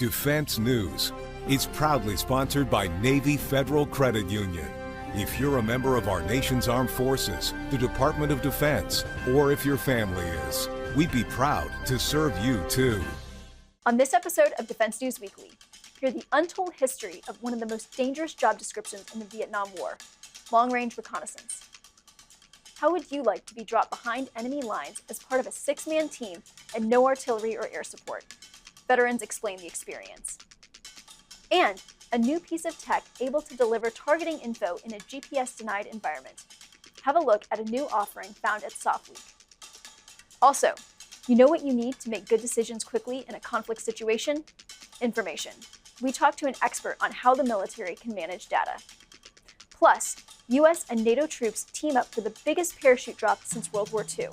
Defense News. It's proudly sponsored by Navy Federal Credit Union. If you're a member of our nation's armed forces, the Department of Defense, or if your family is, we'd be proud to serve you too. On this episode of Defense News Weekly, hear the untold history of one of the most dangerous job descriptions in the Vietnam War, long-range reconnaissance. How would you like to be dropped behind enemy lines as part of a 6-man team and no artillery or air support? Veterans explain the experience. And a new piece of tech able to deliver targeting info in a GPS-denied environment. Have a look at a new offering found at SOF Week. Also, you know what you need to make good decisions quickly in a conflict situation? Information. We talked to an expert on how the military can manage data. Plus, US and NATO troops team up for the biggest parachute drop since World War II.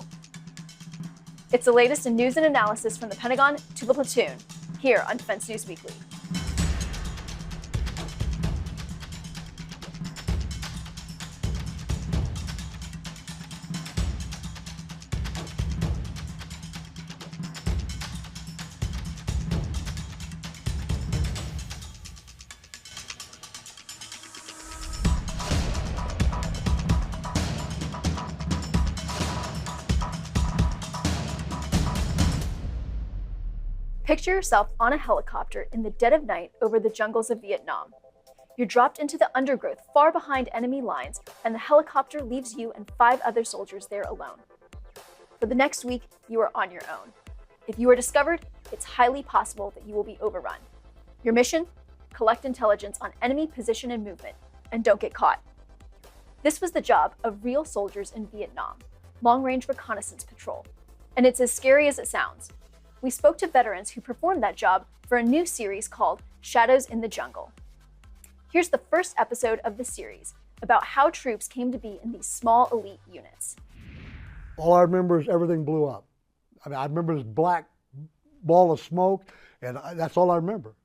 It's the latest in news and analysis from the Pentagon to the platoon, here on Defense News Weekly. Picture yourself on a helicopter in the dead of night over the jungles of Vietnam. You're dropped into the undergrowth far behind enemy lines, and the helicopter leaves you and 5 other soldiers there alone. For the next week, you are on your own. If you are discovered, it's highly possible that you will be overrun. Your mission? Collect intelligence on enemy position and movement, and don't get caught. This was the job of real soldiers in Vietnam, long-range reconnaissance patrol. And it's as scary as it sounds. We spoke to veterans who performed that job for a new series called Shadows in the Jungle. Here's the first episode of the series about how troops came to be in these small elite units. All I remember is everything blew up. I remember this black ball of smoke, and that's all I remember.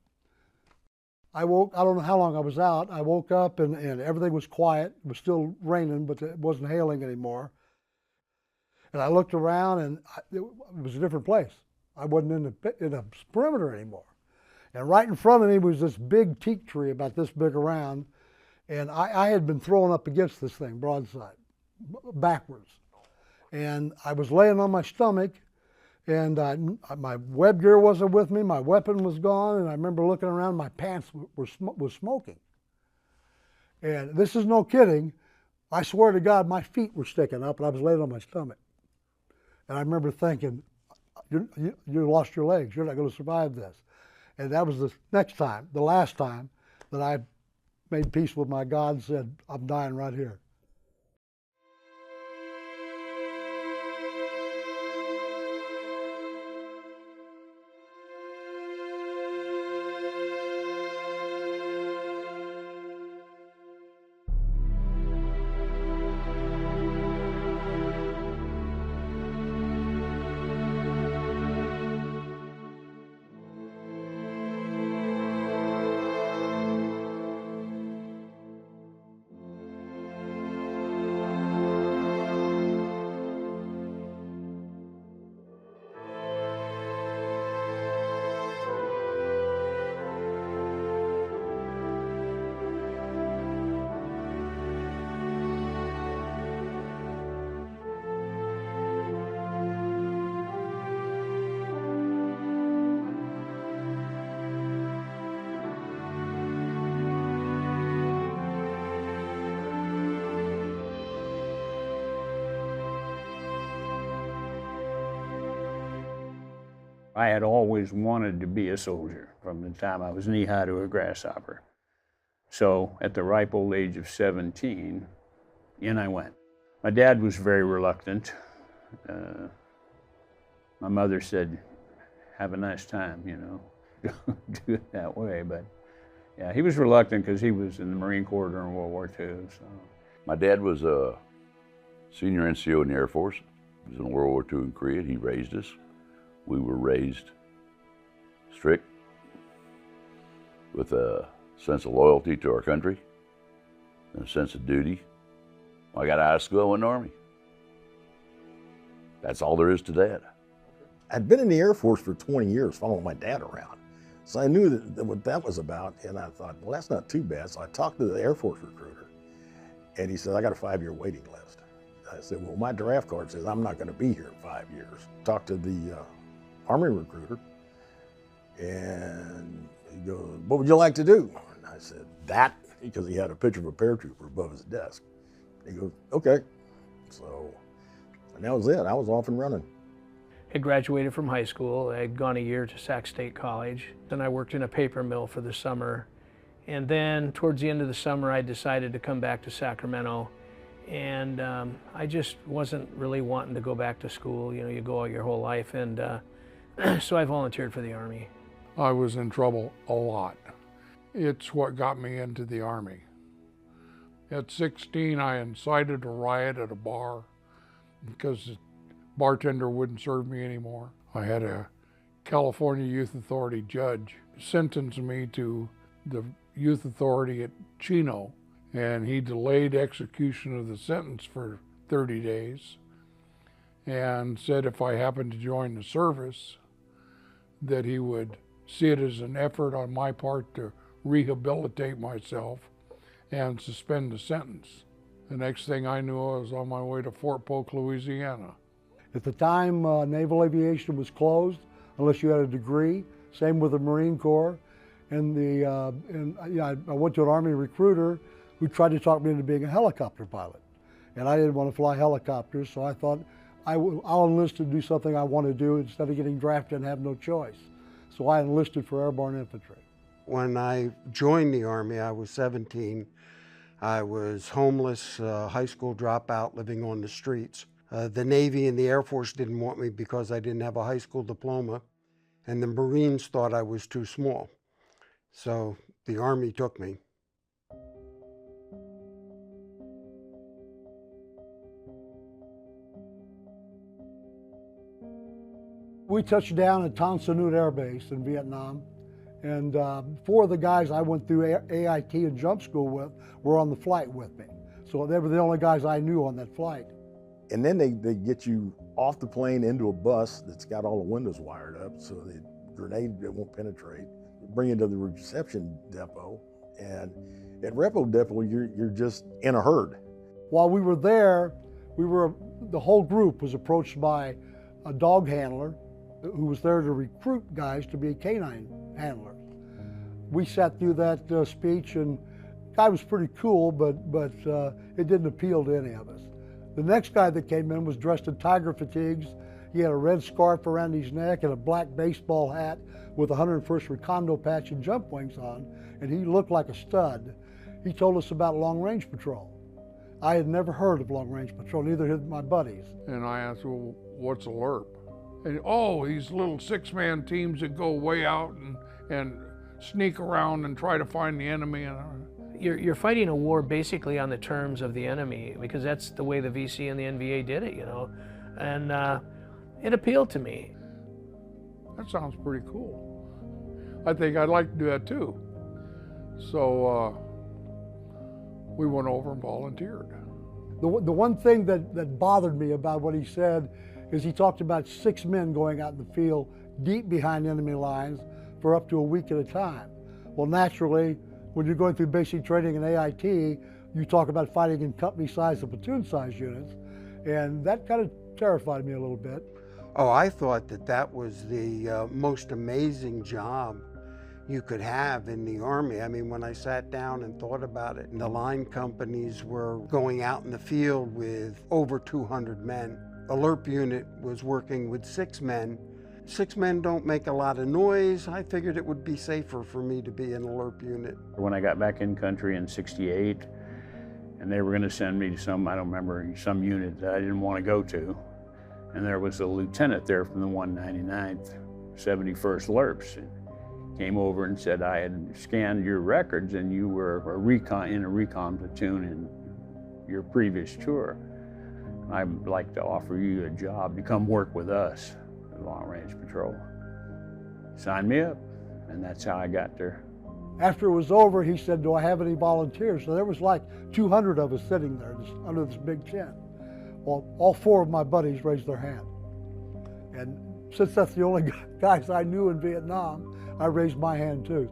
I don't know how long I was out. I woke up and everything was quiet. It was still raining, but it wasn't hailing anymore. And I looked around, and it was a different place. I wasn't in the perimeter anymore. And right in front of me was this big teak tree about this big around, and I had been thrown up against this thing broadside, backwards. And I was laying on my stomach, and my web gear wasn't with me, my weapon was gone, and I remember looking around, my pants was smoking. And this is no kidding, I swear to God, my feet were sticking up, and I was laying on my stomach. And I remember thinking, you lost your legs. You're not going to survive this. And that was the last time that I made peace with my God and said, I'm dying right here. I had always wanted to be a soldier from the time I was knee-high to a grasshopper. So at the ripe old age of 17, in I went. My dad was very reluctant. My mother said, have a nice time, you know, do it that way. But yeah, he was reluctant because he was in the Marine Corps during World War II. So. My dad was a senior NCO in the Air Force. He was in World War II in Korea. He raised us. We were raised strict with a sense of loyalty to our country and a sense of duty. When I got out of school, I went in the Army. That's all there is to that. I'd been in the Air Force for 20 years following my dad around. So I knew what that was about, and I thought, well, that's not too bad. So I talked to the Air Force recruiter, and he said, I got a 5-year waiting list. I said, well, my draft card says I'm not going to be here in 5 years. Talked to the Army recruiter, and he goes, what would you like to do? And I said, that, because he had a picture of a paratrooper above his desk. He goes, okay. So, and that was it. I was off and running. I graduated from high school. I had gone a year to Sac State College. Then I worked in a paper mill for the summer. And then towards the end of the summer, I decided to come back to Sacramento. And I just wasn't really wanting to go back to school. You know, you go out your whole life. And so I volunteered for the Army. I was in trouble a lot. It's what got me into the Army. At 16, I incited a riot at a bar because the bartender wouldn't serve me anymore. I had a California Youth Authority judge sentence me to the Youth Authority at Chino, and he delayed execution of the sentence for 30 days and said if I happened to join the service that he would see it as an effort on my part to rehabilitate myself and suspend the sentence. The next thing I knew, I was on my way to Fort Polk, Louisiana. At the time, naval aviation was closed unless you had a degree. Same with the Marine Corps. And I went to an Army recruiter who tried to talk me into being a helicopter pilot. And I didn't want to fly helicopters, so I thought I'll enlist to do something I want to do instead of getting drafted and have no choice. So I enlisted for airborne infantry. When I joined the Army, I was 17. I was homeless, high school dropout, living on the streets. The Navy and the Air Force didn't want me because I didn't have a high school diploma, and the Marines thought I was too small. So the Army took me. We touched down at Tan Son Nhut Air Base in Vietnam, and 4 of the guys I went through AIT and jump school with were on the flight with me. So they were the only guys I knew on that flight. And then they get you off the plane into a bus that's got all the windows wired up so the grenade won't penetrate. Bring you to the reception depot, and at repo depot you're just in a herd. While we were there, the whole group was approached by a dog handler who was there to recruit guys to be canine handlers. We sat through that speech, and the guy was pretty cool, but it didn't appeal to any of us. The next guy that came in was dressed in tiger fatigues. He had a red scarf around his neck and a black baseball hat with a 101st Recondo patch and jump wings on, and he looked like a stud. He told us about long-range patrol. I had never heard of long-range patrol, neither had my buddies. And I asked, well, what's a LRP? And oh, these little 6-man teams that go way out and sneak around and try to find the enemy. And You're fighting a war basically on the terms of the enemy, because that's the way the VC and the NVA did it, you know. And it appealed to me. That sounds pretty cool. I think I'd like to do that too. So we went over and volunteered. The one thing that bothered me about what he said is he talked about 6 men going out in the field deep behind enemy lines for up to a week at a time. Well, naturally, when you're going through basic training in AIT, you talk about fighting in company-sized and platoon-sized units, and that kind of terrified me a little bit. Oh, I thought that was the most amazing job you could have in the Army. I mean, when I sat down and thought about it, the line companies were going out in the field with over 200 men. A LRP unit was working with 6 men. 6 men don't make a lot of noise. I figured it would be safer for me to be in a LRP unit. When I got back in country in '68, and they were going to send me to some, I don't remember, some unit that I didn't want to go to, and there was a lieutenant there from the 199th, 71st LRPs, and came over and said I had scanned your records and you were in a recon platoon in your previous tour. I'd like to offer you a job to come work with us at Long Range Patrol. Signed me up, and that's how I got there. After it was over, he said, do I have any volunteers? So there was like 200 of us sitting there under this big tent. Well, all 4 of my buddies raised their hand. And since that's the only guys I knew in Vietnam, I raised my hand too.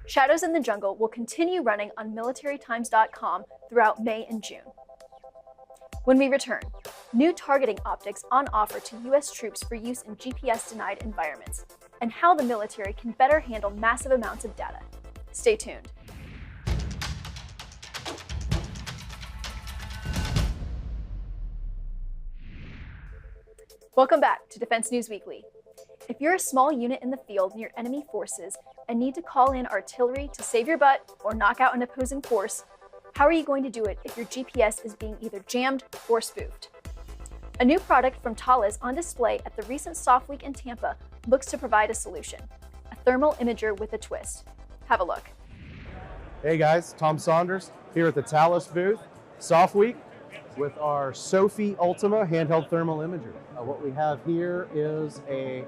Shadows in the Jungle will continue running on militarytimes.com throughout May and June. When we return, new targeting optics on offer to U.S. troops for use in GPS-denied environments, and how the military can better handle massive amounts of data. Stay tuned. Welcome back to Defense News Weekly. If you're a small unit in the field near enemy forces and need to call in artillery to save your butt or knock out an opposing force, how are you going to do it if your GPS is being either jammed or spoofed? A new product from Thales on display at the recent Soft Week in Tampa looks to provide a solution, a thermal imager with a twist. Have a look. Hey guys, Tom Saunders here at the Thales booth, Soft Week, with our Sophie Ultima handheld thermal imager. What we have here is a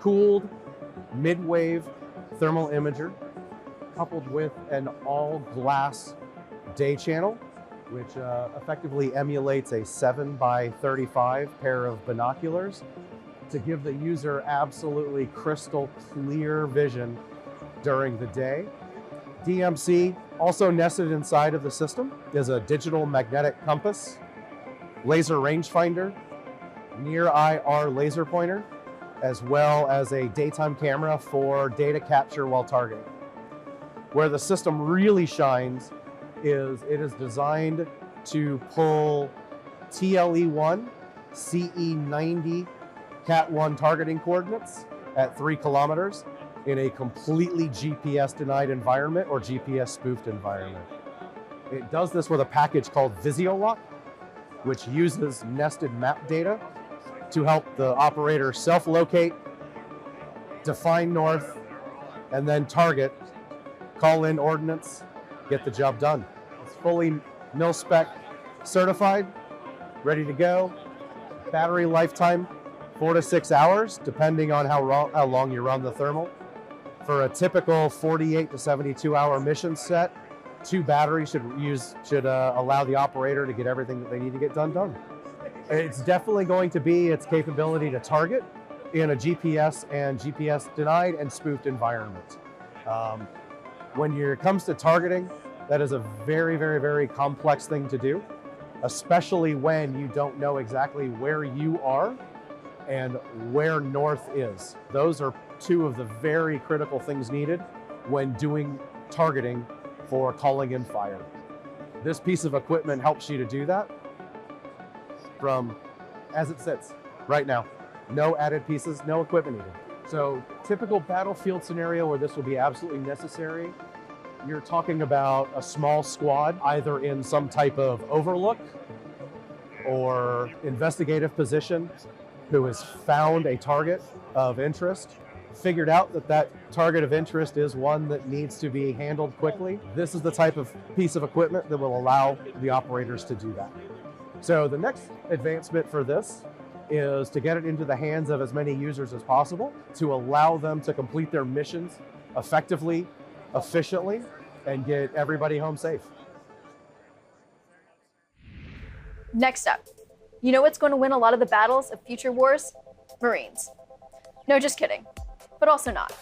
cooled mid-wave thermal imager coupled with an all-glass day channel, which effectively emulates a 7x35 pair of binoculars to give the user absolutely crystal clear vision during the day. DMC, also nested inside of the system, is a digital magnetic compass, laser rangefinder, near IR laser pointer, as well as a daytime camera for data capture while targeting. Where the system really shines is it is designed to pull TLE1, CE90 Cat1 targeting coordinates at 3 kilometers in a completely GPS denied environment or GPS spoofed environment. It does this with a package called VisioLock, which uses nested map data to help the operator self-locate, define north, and then target, call in ordnance, get the job done. It's fully mil-spec certified, ready to go. Battery lifetime, 4 to 6 hours, depending on how long you run the thermal. For a typical 48 to 72 hour mission set, 2 batteries should allow the operator to get everything that they need to get done. It's definitely going to be its capability to target in a GPS and GPS denied and spoofed environment. When it comes to targeting, that is a very, very, very complex thing to do, especially when you don't know exactly where you are and where north is. Those are 2 of the very critical things needed when doing targeting for calling in fire. This piece of equipment helps you to do that from as it sits right now. No added pieces, no equipment needed. So typical battlefield scenario where this will be absolutely necessary, you're talking about a small squad, either in some type of overlook or investigative position, who has found a target of interest, figured out that that target of interest is one that needs to be handled quickly. This is the type of piece of equipment that will allow the operators to do that. So the next advancement for this is to get it into the hands of as many users as possible to allow them to complete their missions effectively, efficiently, and get everybody home safe. Next up, you know what's going to win a lot of the battles of future wars? Marines. No, just kidding, but also not.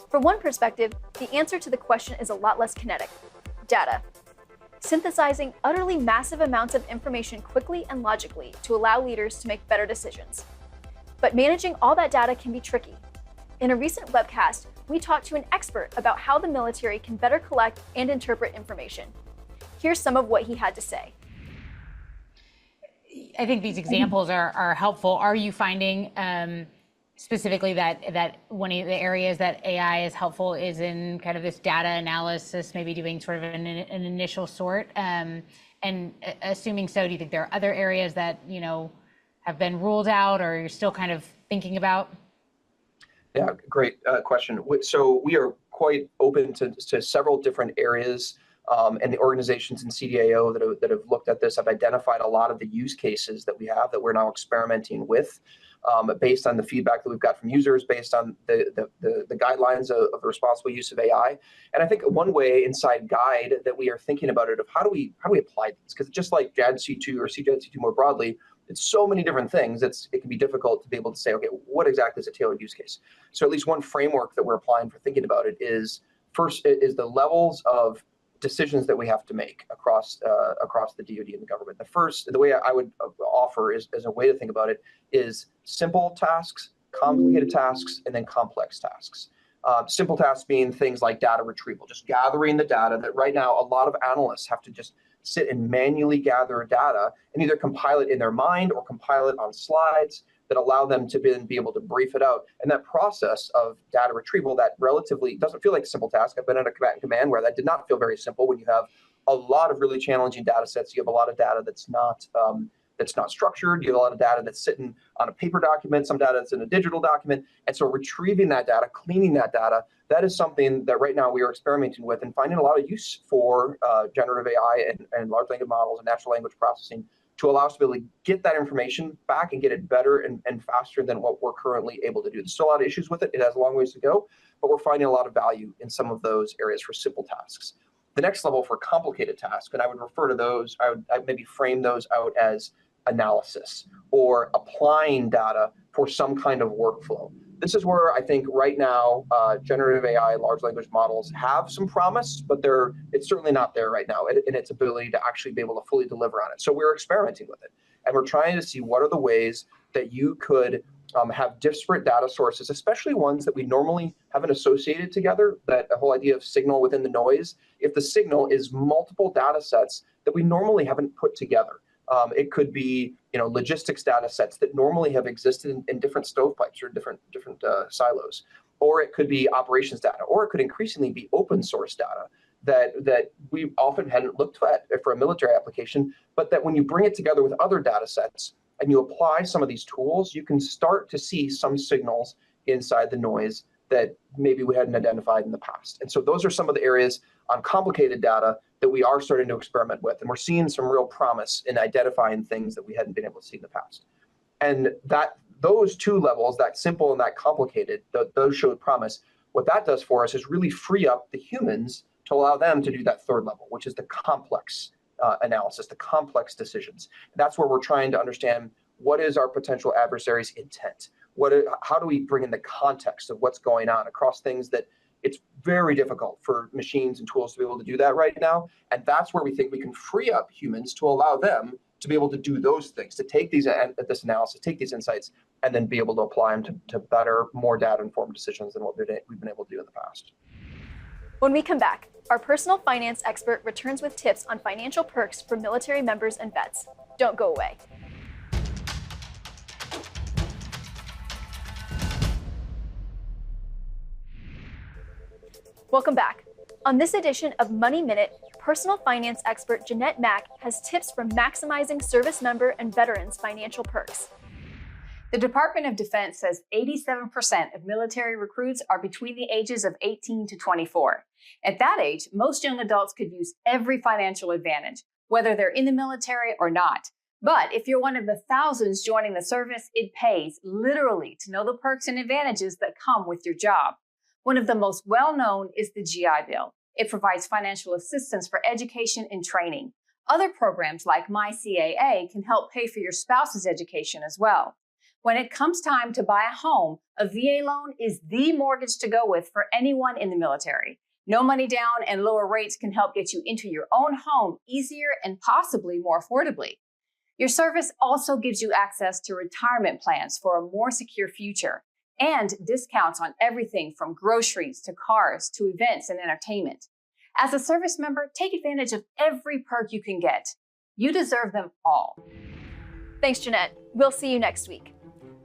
From one perspective, the answer to the question is a lot less kinetic: data. Synthesizing utterly massive amounts of information quickly and logically to allow leaders to make better decisions. But managing all that data can be tricky. In a recent webcast, we talked to an expert about how the military can better collect and interpret information. Here's some of what he had to say. I think these examples are helpful. Are you finding specifically that one of the areas that AI is helpful is in kind of this data analysis, maybe doing sort of an initial sort? And assuming so, do you think there are other areas that, you know, have been ruled out or you're still kind of thinking about? Yeah, great question. So we are quite open to several different areas, and the organizations in CDAO that have looked at this have identified a lot of the use cases that we have that we're now experimenting with, based on the feedback that we've got from users, based on the guidelines of the responsible use of AI. And I think one way inside Guide that we are thinking about it of how do we apply these, because just like JADC2 or CJADC2 more broadly, it's so many different things, it can be difficult to be able to say, okay, what exactly is a tailored use case? So at least one framework that we're applying for thinking about it is, first, is the levels of decisions that we have to make across the DoD and the government. The way I would offer is, as a way to think about it, is simple tasks, complicated tasks, and then complex tasks. Simple tasks being things like data retrieval, just gathering the data that right now a lot of analysts have to just sit and manually gather data and either compile it in their mind or compile it on slides that allow them to be able to brief it out. And that process of data retrieval, that relatively doesn't feel like a simple task. I've been in a combatant command where that did not feel very simple when you have a lot of really challenging data sets. You have a lot of data that's not structured. You have a lot of data that's sitting on a paper document, some data that's in a digital document. And so retrieving that data, cleaning that data, that is something that right now we are experimenting with and finding a lot of use for generative AI and large language models and natural language processing to allow us to be able to get that information back and get it better and faster than what we're currently able to do. There's still a lot of issues with it. It has a long ways to go, but we're finding a lot of value in some of those areas for simple tasks. The next level for complicated tasks, and I would refer to those, I'd maybe frame those out as analysis or applying data for some kind of workflow. This is where I think right now generative AI, large language models have some promise, but it's certainly not there right now in its ability to actually be able to fully deliver on it. So we're experimenting with it, and we're trying to see what are the ways that you could have disparate data sources, especially ones that we normally haven't associated together, that whole idea of signal within the noise. If the signal is multiple data sets that we normally haven't put together. It could be, logistics data sets that normally have existed in different stovepipes or different silos, or it could be operations data, or it could increasingly be open source data that we often hadn't looked at for a military application, but that when you bring it together with other data sets and you apply some of these tools, you can start to see some signals inside the noise that maybe we hadn't identified in the past. And so those are some of the areas on complicated data that we are starting to experiment with. And we're seeing some real promise in identifying things that we hadn't been able to see in the past. And those two levels, that simple and that complicated, those showed promise. What that does for us is really free up the humans to allow them to do that third level, which is the complex analysis, the complex decisions. And that's where we're trying to understand what is our potential adversary's intent? How do we bring in the context of what's going on across things that it's very difficult for machines and tools to be able to do that right now. And that's where we think we can free up humans to allow them to be able to do those things, to take this analysis, take these insights, and then be able to apply them to better, more data-informed decisions than what we've been able to do in the past. When we come back, our personal finance expert returns with tips on financial perks for military members and vets. Don't go away. Welcome back. On this edition of Money Minute, personal finance expert Jeanette Mack has tips for maximizing service member and veterans' financial perks. The Department of Defense says 87% of military recruits are between the ages of 18 to 24. At that age, most young adults could use every financial advantage, whether they're in the military or not. But if you're one of the thousands joining the service, it pays, literally, to know the perks and advantages that come with your job. One of the most well-known is the GI Bill. It provides financial assistance for education and training. Other programs like MyCAA can help pay for your spouse's education as well. When it comes time to buy a home, a VA loan is the mortgage to go with for anyone in the military. No money down and lower rates can help get you into your own home easier and possibly more affordably. Your service also gives you access to retirement plans for a more secure future, and discounts on everything from groceries to cars to events and entertainment. As a service member, take advantage of every perk you can get. You deserve them all. Thanks, Jeanette. We'll see you next week.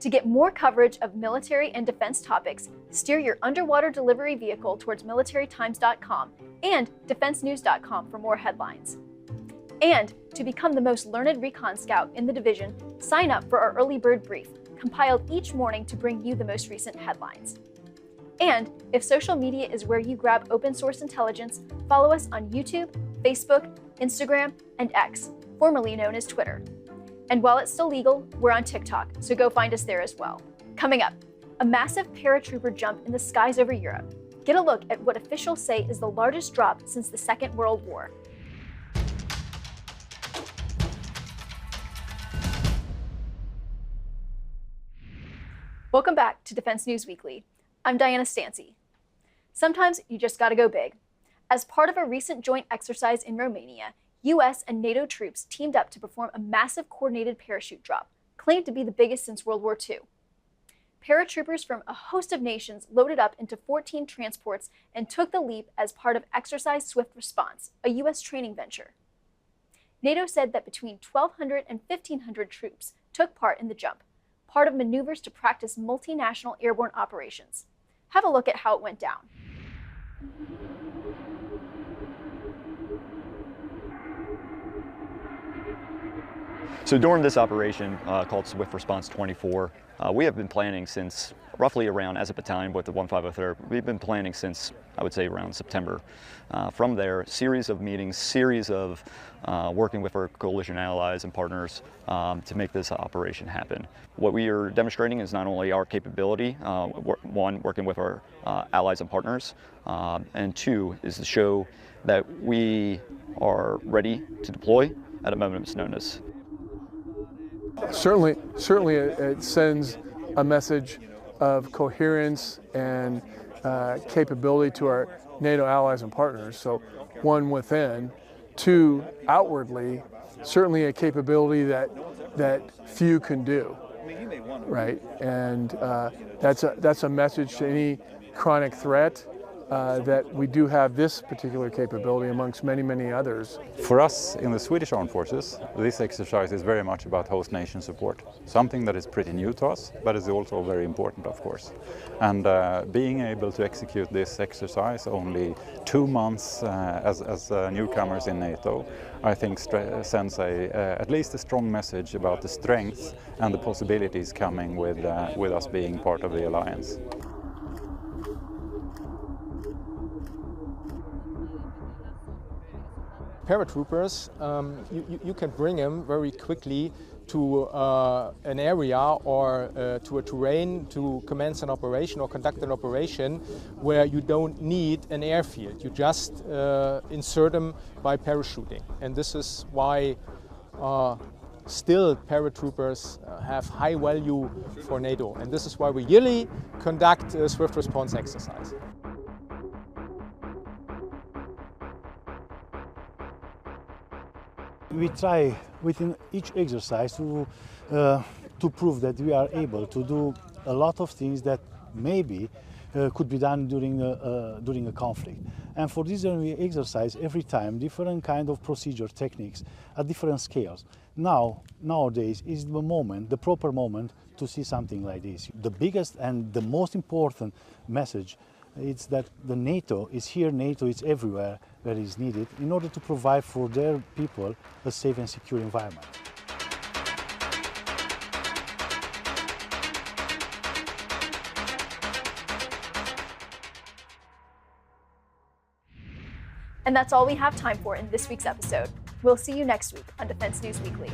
To get more coverage of military and defense topics, steer your underwater delivery vehicle towards militarytimes.com and defensenews.com for more headlines. And to become the most learned recon scout in the division, sign up for our early bird brief, compiled each morning to bring you the most recent headlines. And if social media is where you grab open source intelligence, follow us on YouTube, Facebook, Instagram, and X, formerly known as Twitter. And while it's still legal, we're on TikTok, so go find us there as well. Coming up, a massive paratrooper jump in the skies over Europe. Get a look at what officials say is the largest drop since the Second World War. Welcome back to Defense News Weekly. I'm Diana Stancy. Sometimes you just gotta go big. As part of a recent joint exercise in Romania, US and NATO troops teamed up to perform a massive coordinated parachute drop, claimed to be the biggest since World War II. Paratroopers from a host of nations loaded up into 14 transports and took the leap as part of Exercise Swift Response, a US training venture. NATO said that between 1,200 and 1,500 troops took part in the jump, part of maneuvers to practice multinational airborne operations. Have a look at how it went down. So during this operation called Swift Response 24, we have been planning since roughly around, as a battalion with the 150th, we've been planning since, I would say, around September. From there, series of meetings, series of working with our coalition allies and partners to make this operation happen. What we are demonstrating is not only our capability, one, working with our allies and partners, and two, is to show that we are ready to deploy at a moment's notice. Certainly it sends a message of coherence and capability to our NATO allies and partners. So one, within, two, outwardly, certainly a capability that few can do, right? And that's a message to any chronic threat that we do have this particular capability amongst many, many others. For us in the Swedish Armed Forces, this exercise is very much about host nation support. Something that is pretty new to us, but is also very important, of course. And being able to execute this exercise only 2 months as newcomers in NATO, I think sends at least a strong message about the strength and the possibilities coming with us being part of the alliance. Paratroopers, you can bring them very quickly to an area or to a terrain to commence an operation or conduct an operation where you don't need an airfield. You just insert them by parachuting. And this is why still paratroopers have high value for NATO. And this is why we yearly conduct a swift response exercise. We try within each exercise to prove that we are able to do a lot of things that maybe could be done during a conflict. And for this we exercise every time different kind of procedure techniques at different scales. Nowadays is the proper moment to see something like this. The biggest and the most important message is that the NATO is here, NATO is everywhere where it is needed in order to provide for their people a safe and secure environment. And that's all we have time for in this week's episode. We'll see you next week on Defense News Weekly.